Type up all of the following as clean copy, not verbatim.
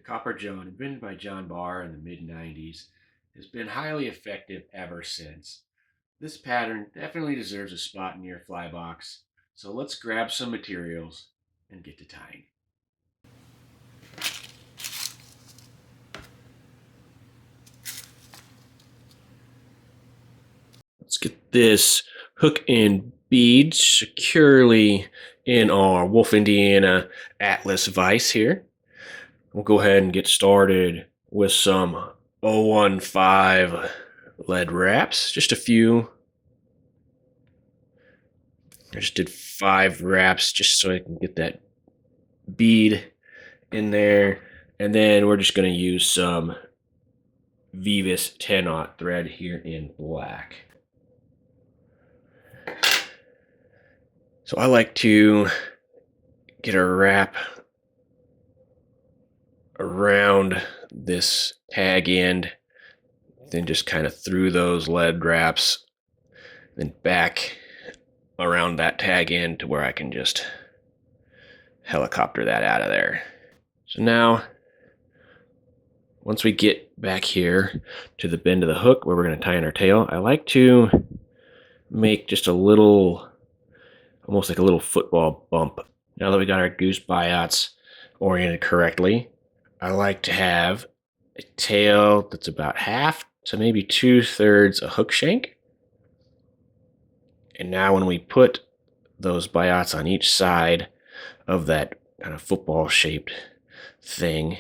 The copper John, invented by John Barr in the mid-90s, has been highly effective ever since. This pattern definitely deserves a spot in your fly box, so let's grab some materials and get to tying. Let's get this hook and bead securely in our Wolf Indiana Atlas vise here. We'll go ahead and get started with some 015 lead wraps, just a few. I just did 5 wraps just so I can get that bead in there. And then we're just going to use some Veevus 10-aught thread here in black. So I like to get a wrap around this tag end, then just kind of through those lead wraps, then back around that tag end to where I can just helicopter that out of there. So now, once we get back here to the bend of the hook where we're going to tie in our tail, I like to make just a little, almost like a little football bump. Now that we got our Goose Biots oriented correctly, I like to have a tail that's about half to maybe 2/3 a hook shank. And now when we put those Biots on each side of that kind of football shaped thing,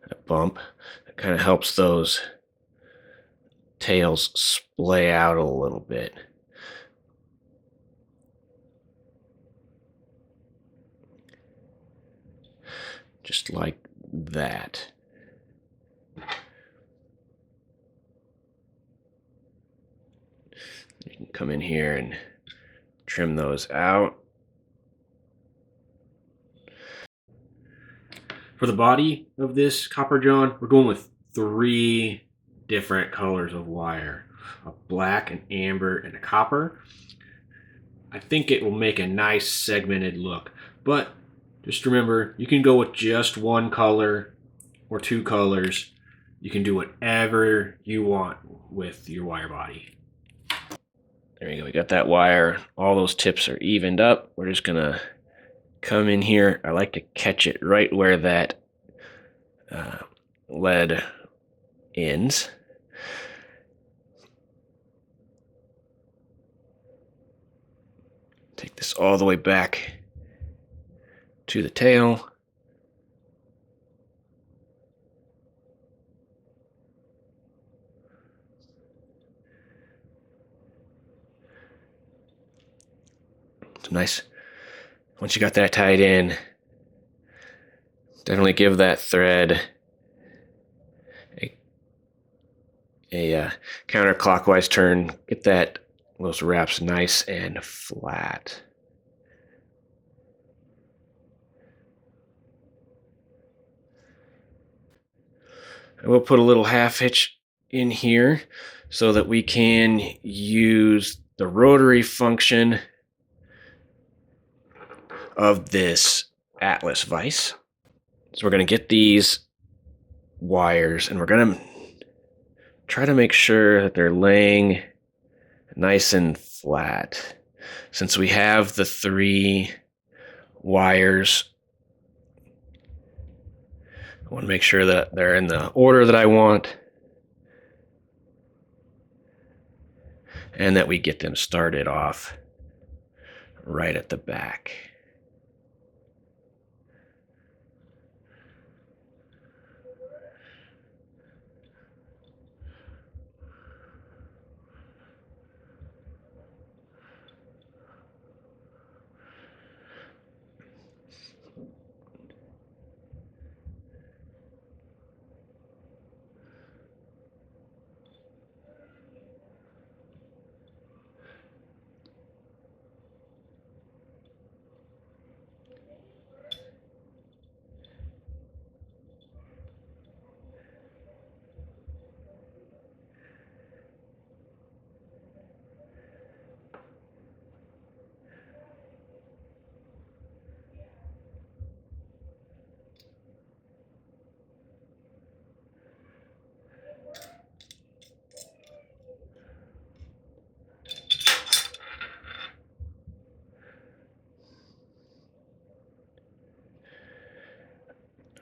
that bump, it kind of helps those tails splay out a little bit. Just like that. You can come in here and trim those out. For the body of this copper john, we're going with 3 different colors of wire: a black, an amber, and a copper. I think it will make a nice segmented look, but just remember, you can go with just 1 color or 2 colors. You can do whatever you want with your wire body. There you go, we got that wire. All those tips are evened up. We're just gonna come in here. I like to catch it right where that lead ends. Take this all the way back to the tail. It's nice. Once you got that tied in, definitely give that thread a counterclockwise turn. Get those wraps nice and flat. And we'll put a little half hitch in here so that we can use the rotary function of this Atlas vise. So we're going to get these wires and we're going to try to make sure that they're laying nice and flat. Since we have the 3 wires, I want to make sure that they're in the order that I want and that we get them started off right at the back.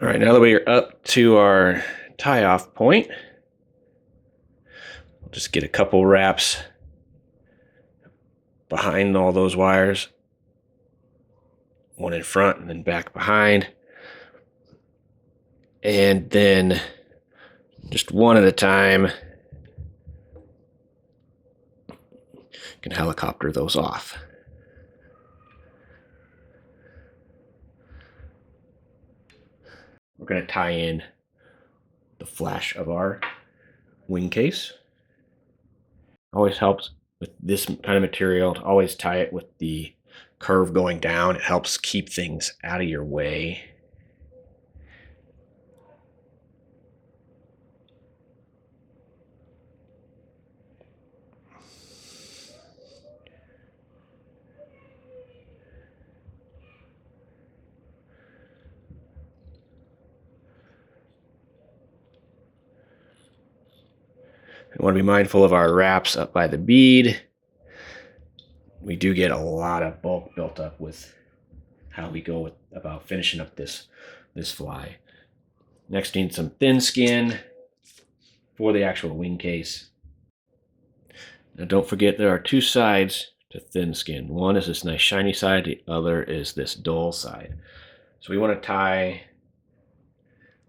All right, now that we are up to our tie-off point, we'll just get a couple wraps behind all those wires. One in front and then back behind. And then just one at a time, you can helicopter those off. We're going to tie in the flash of our Wingcase. Always helps with this kind of material to always tie it with the curve going down. It helps keep things out of your way. We want to be mindful of our wraps up by the bead. We do get a lot of bulk built up with how we go about finishing up this fly. Next, need some thin skin for the actual wing case. Now don't forget there are two sides to thin skin. One is this nice shiny side, the other is this dull side. So we want to tie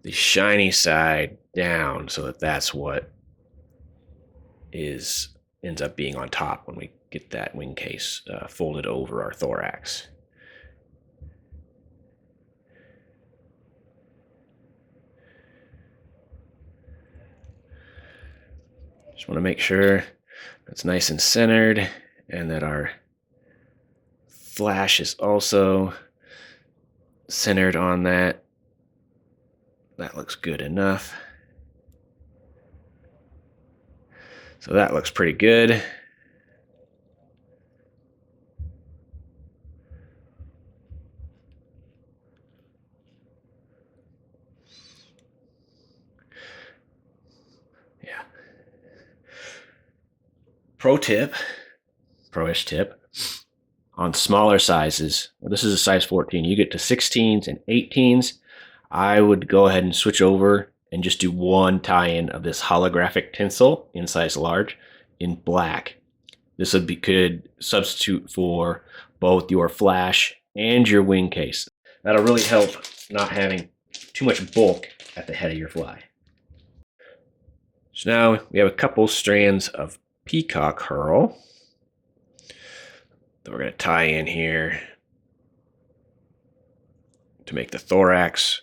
the shiny side down so that that's what ends up being on top when we get that wing case folded over our thorax. Just want to make sure it's nice and centered and that our flash is also centered on that. That looks good enough. So that looks pretty good. Yeah. Pro-ish tip, on smaller sizes, well, this is a size 14, you get to 16s and 18s, I would go ahead and switch over and just do one tie-in of this holographic tinsel in size large in black. This would be good substitute for both your flash and your wing case. That'll really help not having too much bulk at the head of your fly. So now we have a couple strands of Peacock Herl that we're going to tie in here to make the thorax.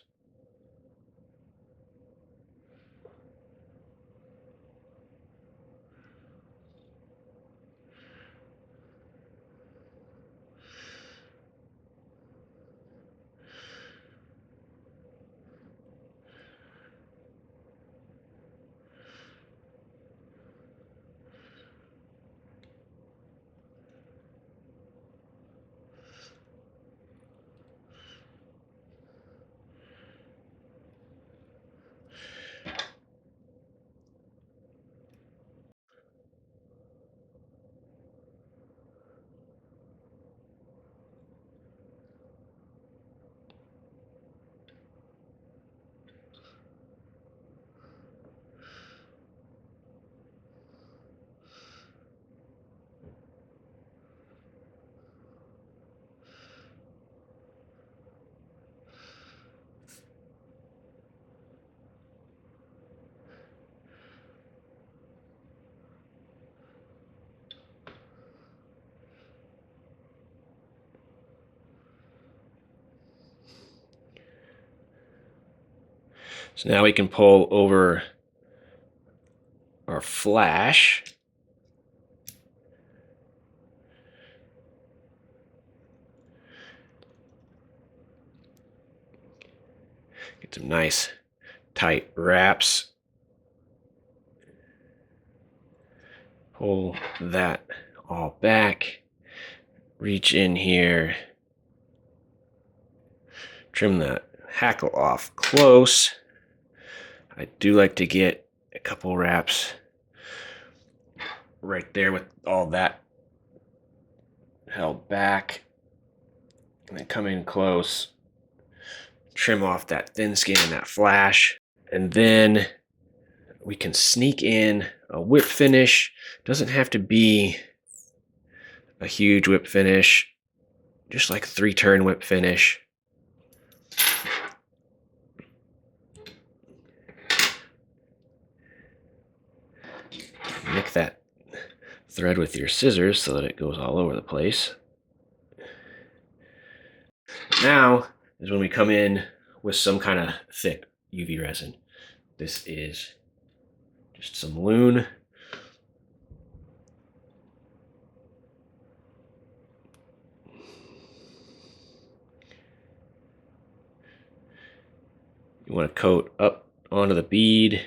So now we can pull over our flash. Get some nice tight wraps. Pull that all back. Reach in here. Trim that hackle off close. I do like to get a couple wraps right there with all that held back. And then come in close. trim off that thin skin and that flash. And then we can sneak in a whip finish. Doesn't have to be a huge whip finish, just like a 3-turn whip finish. Nick that thread with your scissors so that it goes all over the place. Now is when we come in with some kind of thick UV resin. This is just some Loon. You want to coat up onto the bead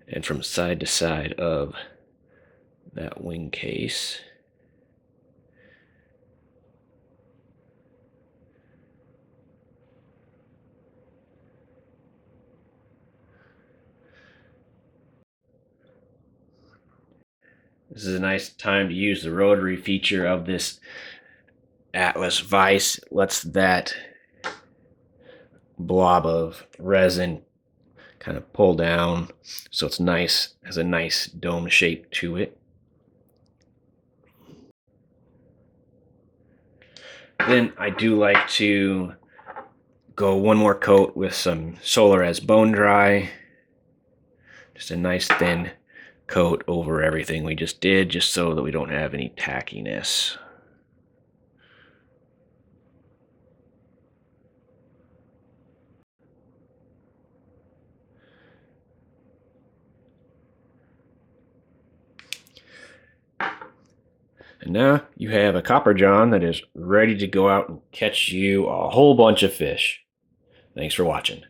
and from side to side of that wing case. This is a nice time to use the rotary feature of this Atlas vise. It lets that blob of resin kind of pull down so it's nice, has a nice dome shape to it. Then I do like to go one more coat with some Solarez Bone Dry. Just a nice thin coat over everything we just did, just so that we don't have any tackiness. And now you have a copper john that is ready to go out and catch you a whole bunch of fish. Thanks for watching.